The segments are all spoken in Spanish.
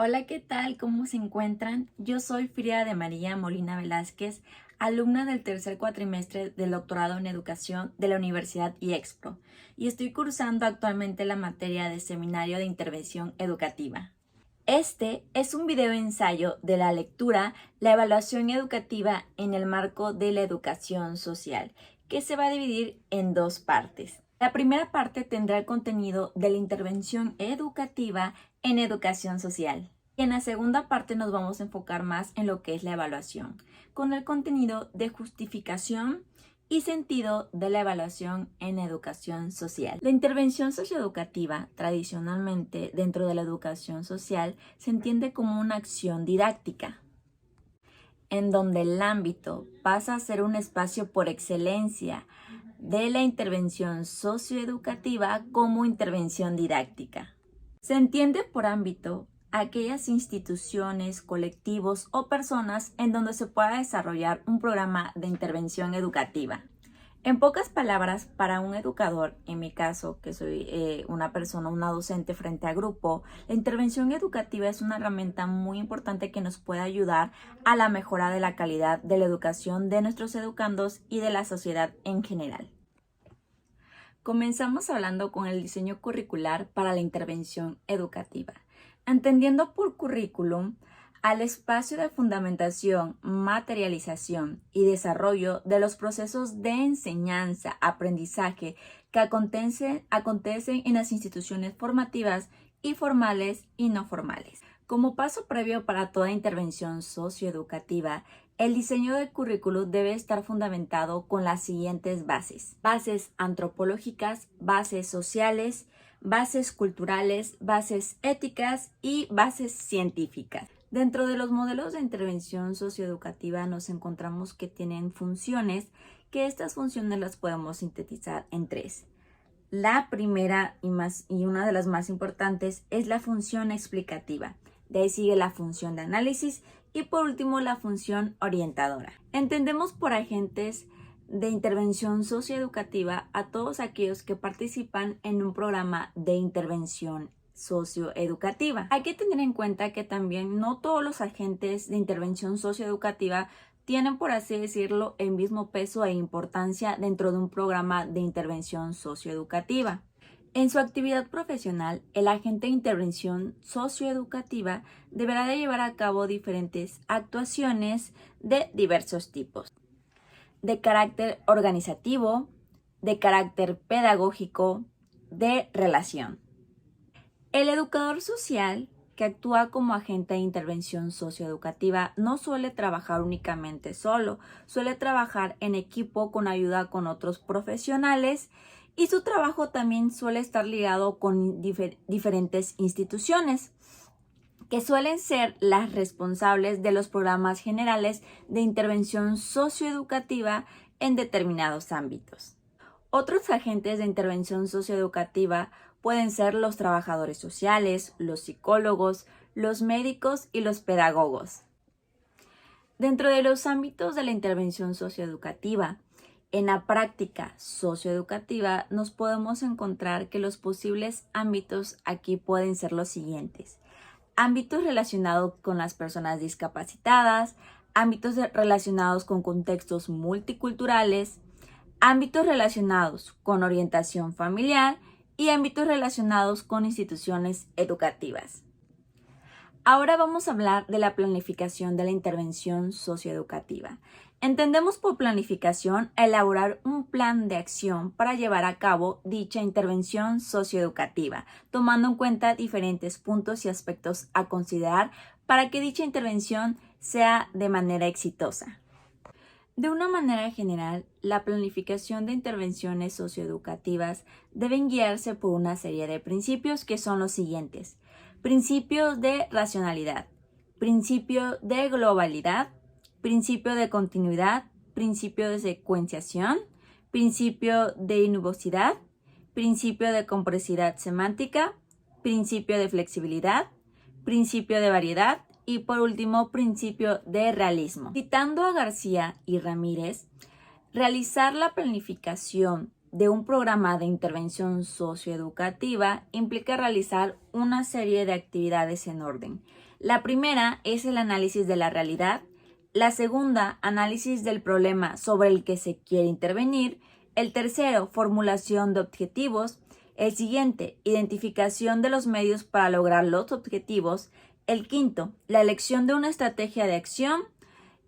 Hola, ¿qué tal? ¿Cómo se encuentran? Yo soy Frida de María Molina Velázquez, alumna del tercer cuatrimestre del doctorado en educación de la Universidad IEXPRO, y estoy cursando actualmente la materia de Seminario de Intervención Educativa. Este es un video ensayo de la lectura La evaluación educativa en el marco de la educación social, que se va a dividir en dos partes. La primera parte tendrá el contenido de la intervención educativa en educación social. Y en la segunda parte nos vamos a enfocar más en lo que es la evaluación, con el contenido de justificación y sentido de la evaluación en educación social. La intervención socioeducativa, tradicionalmente dentro de la educación social, se entiende como una acción didáctica, en donde el ámbito pasa a ser un espacio por excelencia de la intervención socioeducativa como intervención didáctica. Se entiende por ámbito aquellas instituciones, colectivos o personas en donde se pueda desarrollar un programa de intervención educativa. En pocas palabras, para un educador, en mi caso, que soy una docente frente a grupo, la intervención educativa es una herramienta muy importante que nos puede ayudar a la mejora de la calidad de la educación de nuestros educandos y de la sociedad en general. Comenzamos hablando con el diseño curricular para la intervención educativa, entendiendo por currículum al espacio de fundamentación, materialización y desarrollo de los procesos de enseñanza, aprendizaje que acontecen en las instituciones formativas y formales y no formales. Como paso previo para toda intervención socioeducativa, el diseño del currículo debe estar fundamentado con las siguientes bases: bases antropológicas, bases sociales, bases culturales, bases éticas y bases científicas. Dentro de los modelos de intervención socioeducativa nos encontramos que tienen funciones, que estas funciones las podemos sintetizar en tres. La primera y una de las más importantes es la función explicativa. De ahí sigue la función de análisis y por último la función orientadora. Entendemos por agentes de intervención socioeducativa a todos aquellos que participan en un programa de intervención socioeducativa. Hay que tener en cuenta que también no todos los agentes de intervención socioeducativa tienen, por así decirlo, el mismo peso e importancia dentro de un programa de intervención socioeducativa. En su actividad profesional, el agente de intervención socioeducativa deberá de llevar a cabo diferentes actuaciones de diversos tipos: de carácter organizativo, de carácter pedagógico, de relación. El educador social, que actúa como agente de intervención socioeducativa, no suele trabajar únicamente solo, suele trabajar en equipo con ayuda con otros profesionales y su trabajo también suele estar ligado con diferentes instituciones, que suelen ser las responsables de los programas generales de intervención socioeducativa en determinados ámbitos. Otros agentes de intervención socioeducativa pueden ser los trabajadores sociales, los psicólogos, los médicos y los pedagogos. Dentro de los ámbitos de la intervención socioeducativa, en la práctica socioeducativa nos podemos encontrar que los posibles ámbitos aquí pueden ser los siguientes: ámbitos relacionados con las personas discapacitadas, ámbitos relacionados con contextos multiculturales, ámbitos relacionados con orientación familiar y ámbitos relacionados con instituciones educativas. Ahora vamos a hablar de la planificación de la intervención socioeducativa. Entendemos por planificación elaborar un plan de acción para llevar a cabo dicha intervención socioeducativa, tomando en cuenta diferentes puntos y aspectos a considerar para que dicha intervención sea de manera exitosa. De una manera general, la planificación de intervenciones socioeducativas deben guiarse por una serie de principios que son los siguientes: principio de racionalidad, principio de globalidad, principio de continuidad, principio de secuenciación, principio de inuvocidad, principio de complejidad semántica, principio de flexibilidad, principio de variedad y por último, principio de realismo. Citando a García y Ramírez, realizar la planificación de un programa de intervención socioeducativa implica realizar una serie de actividades en orden. La primera es el análisis de la realidad, la segunda, análisis del problema sobre el que se quiere intervenir, el tercero, formulación de objetivos, el siguiente, identificación de los medios para lograr los objetivos, el quinto, la elección de una estrategia de acción,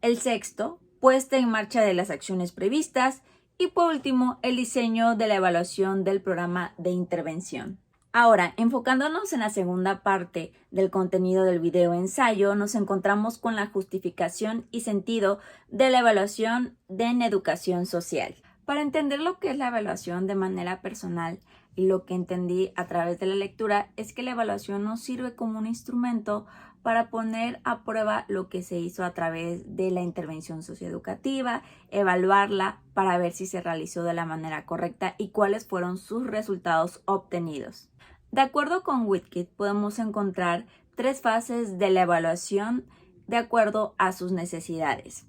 el sexto, puesta en marcha de las acciones previstas y por último, el diseño de la evaluación del programa de intervención. Ahora, enfocándonos en la segunda parte del contenido del video ensayo, nos encontramos con la justificación y sentido de la evaluación en educación social. Para entender lo que es la evaluación de manera personal, y lo que entendí a través de la lectura es que la evaluación nos sirve como un instrumento para poner a prueba lo que se hizo a través de la intervención socioeducativa, evaluarla para ver si se realizó de la manera correcta y cuáles fueron sus resultados obtenidos. De acuerdo con Whitkey, podemos encontrar 3 fases de la evaluación de acuerdo a sus necesidades.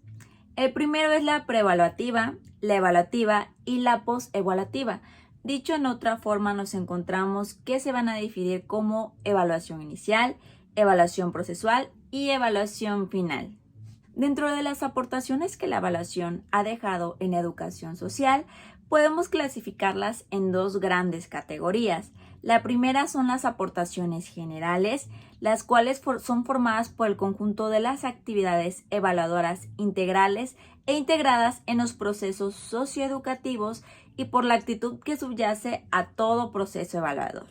El primero es la preevaluativa, la evaluativa y la postevaluativa. Dicho en otra forma, nos encontramos que se van a definir como evaluación inicial, evaluación procesual y evaluación final. Dentro de las aportaciones que la evaluación ha dejado en educación social, podemos clasificarlas en 2 grandes categorías. La primera son las aportaciones generales, las cuales son formadas por el conjunto de las actividades evaluadoras integrales e integradas en los procesos socioeducativos y por la actitud que subyace a todo proceso evaluador.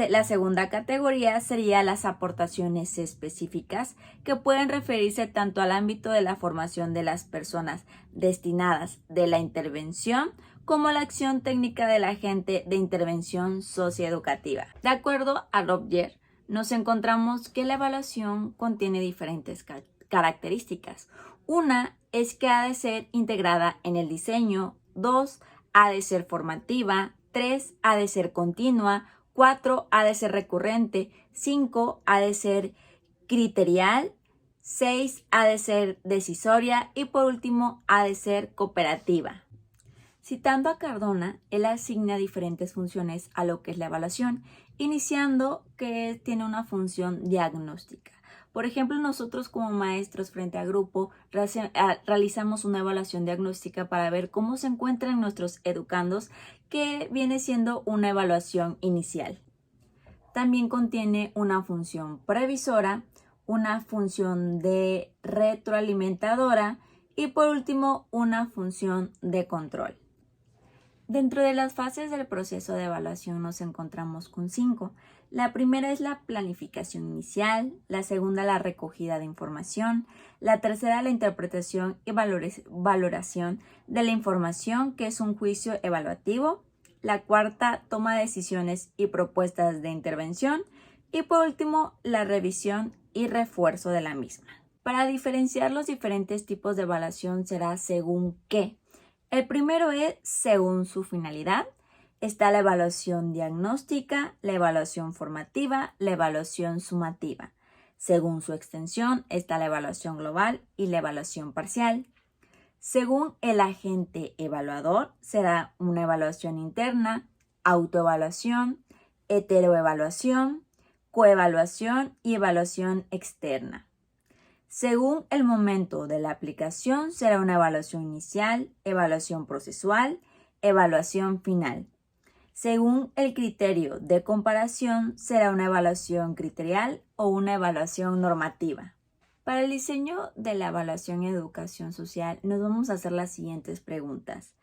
La segunda categoría sería las aportaciones específicas, que pueden referirse tanto al ámbito de la formación de las personas destinadas de la intervención como a la acción técnica del agente de intervención socioeducativa. De acuerdo a Robjer, nos encontramos que la evaluación contiene diferentes características. Una es que ha de ser integrada en el diseño, 2 ha de ser formativa, 3 ha de ser continua, 4 ha de ser recurrente, 5 ha de ser criterial, 6 ha de ser decisoria y por último ha de ser cooperativa. Citando a Cardona, él asigna diferentes funciones a lo que es la evaluación, iniciando que tiene una función diagnóstica. Por ejemplo, nosotros como maestros frente a grupo realizamos una evaluación diagnóstica para ver cómo se encuentran nuestros educandos, que viene siendo una evaluación inicial. También contiene una función previsora, una función de retroalimentadora y por último una función de control. Dentro de las fases del proceso de evaluación nos encontramos con 5. La primera es la planificación inicial, la segunda la recogida de información, la tercera la interpretación y valoración de la información, que es un juicio evaluativo, la cuarta toma de decisiones y propuestas de intervención y por último la revisión y refuerzo de la misma. Para diferenciar los diferentes tipos de evaluación será según qué. El primero es según su finalidad. Está la evaluación diagnóstica, la evaluación formativa, la evaluación sumativa. Según su extensión está la evaluación global y la evaluación parcial. Según el agente evaluador será una evaluación interna, autoevaluación, heteroevaluación, coevaluación y evaluación externa. Según el momento de la aplicación será una evaluación inicial, evaluación procesual, evaluación final. Según el criterio de comparación será una evaluación criterial o una evaluación normativa. Para el diseño de la evaluación en educación social nos vamos a hacer las siguientes preguntas.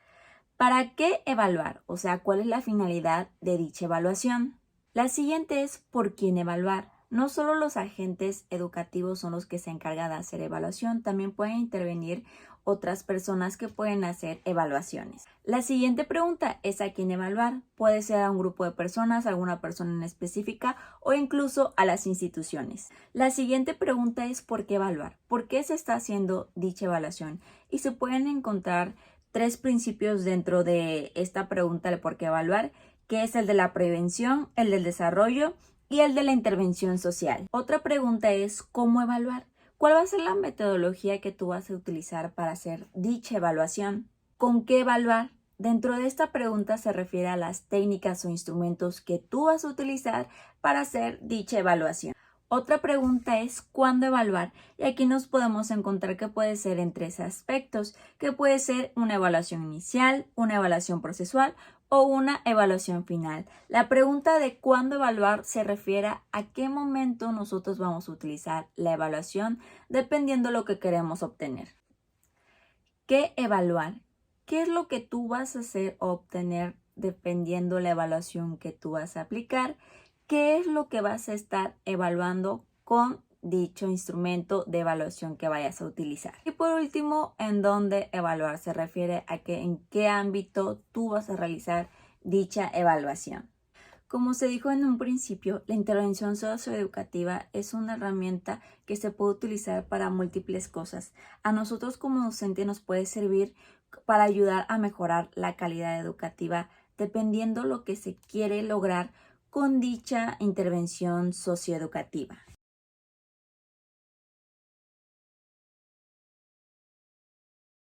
¿Para qué evaluar? O sea, ¿cuál es la finalidad de dicha evaluación? La siguiente es ¿por quién evaluar? No solo los agentes educativos son los que se encargan de hacer evaluación, también pueden intervenir otras personas que pueden hacer evaluaciones. La siguiente pregunta es ¿a quién evaluar? Puede ser a un grupo de personas, a alguna persona en específica o incluso a las instituciones. La siguiente pregunta es ¿por qué evaluar? ¿Por qué se está haciendo dicha evaluación? Y se pueden encontrar 3 principios dentro de esta pregunta de por qué evaluar, que es el de la prevención, el del desarrollo y el de la intervención social. Otra pregunta es ¿cómo evaluar? ¿Cuál va a ser la metodología que tú vas a utilizar para hacer dicha evaluación? ¿Con qué evaluar? Dentro de esta pregunta se refiere a las técnicas o instrumentos que tú vas a utilizar para hacer dicha evaluación. Otra pregunta es ¿cuándo evaluar? Y aquí nos podemos encontrar que puede ser en tres aspectos, que puede ser una evaluación inicial, una evaluación procesual o una evaluación final. La pregunta de cuándo evaluar se refiere a qué momento nosotros vamos a utilizar la evaluación dependiendo lo que queremos obtener. ¿Qué evaluar? ¿Qué es lo que tú vas a hacer o obtener dependiendo la evaluación que tú vas a aplicar? ¿Qué es lo que vas a estar evaluando con dicho instrumento de evaluación que vayas a utilizar? Y por último, ¿en dónde evaluar? Se refiere a que en qué ámbito tú vas a realizar dicha evaluación. Como se dijo en un principio, la intervención socioeducativa es una herramienta que se puede utilizar para múltiples cosas. A nosotros como docente nos puede servir para ayudar a mejorar la calidad educativa dependiendo lo que se quiere lograr con dicha intervención socioeducativa.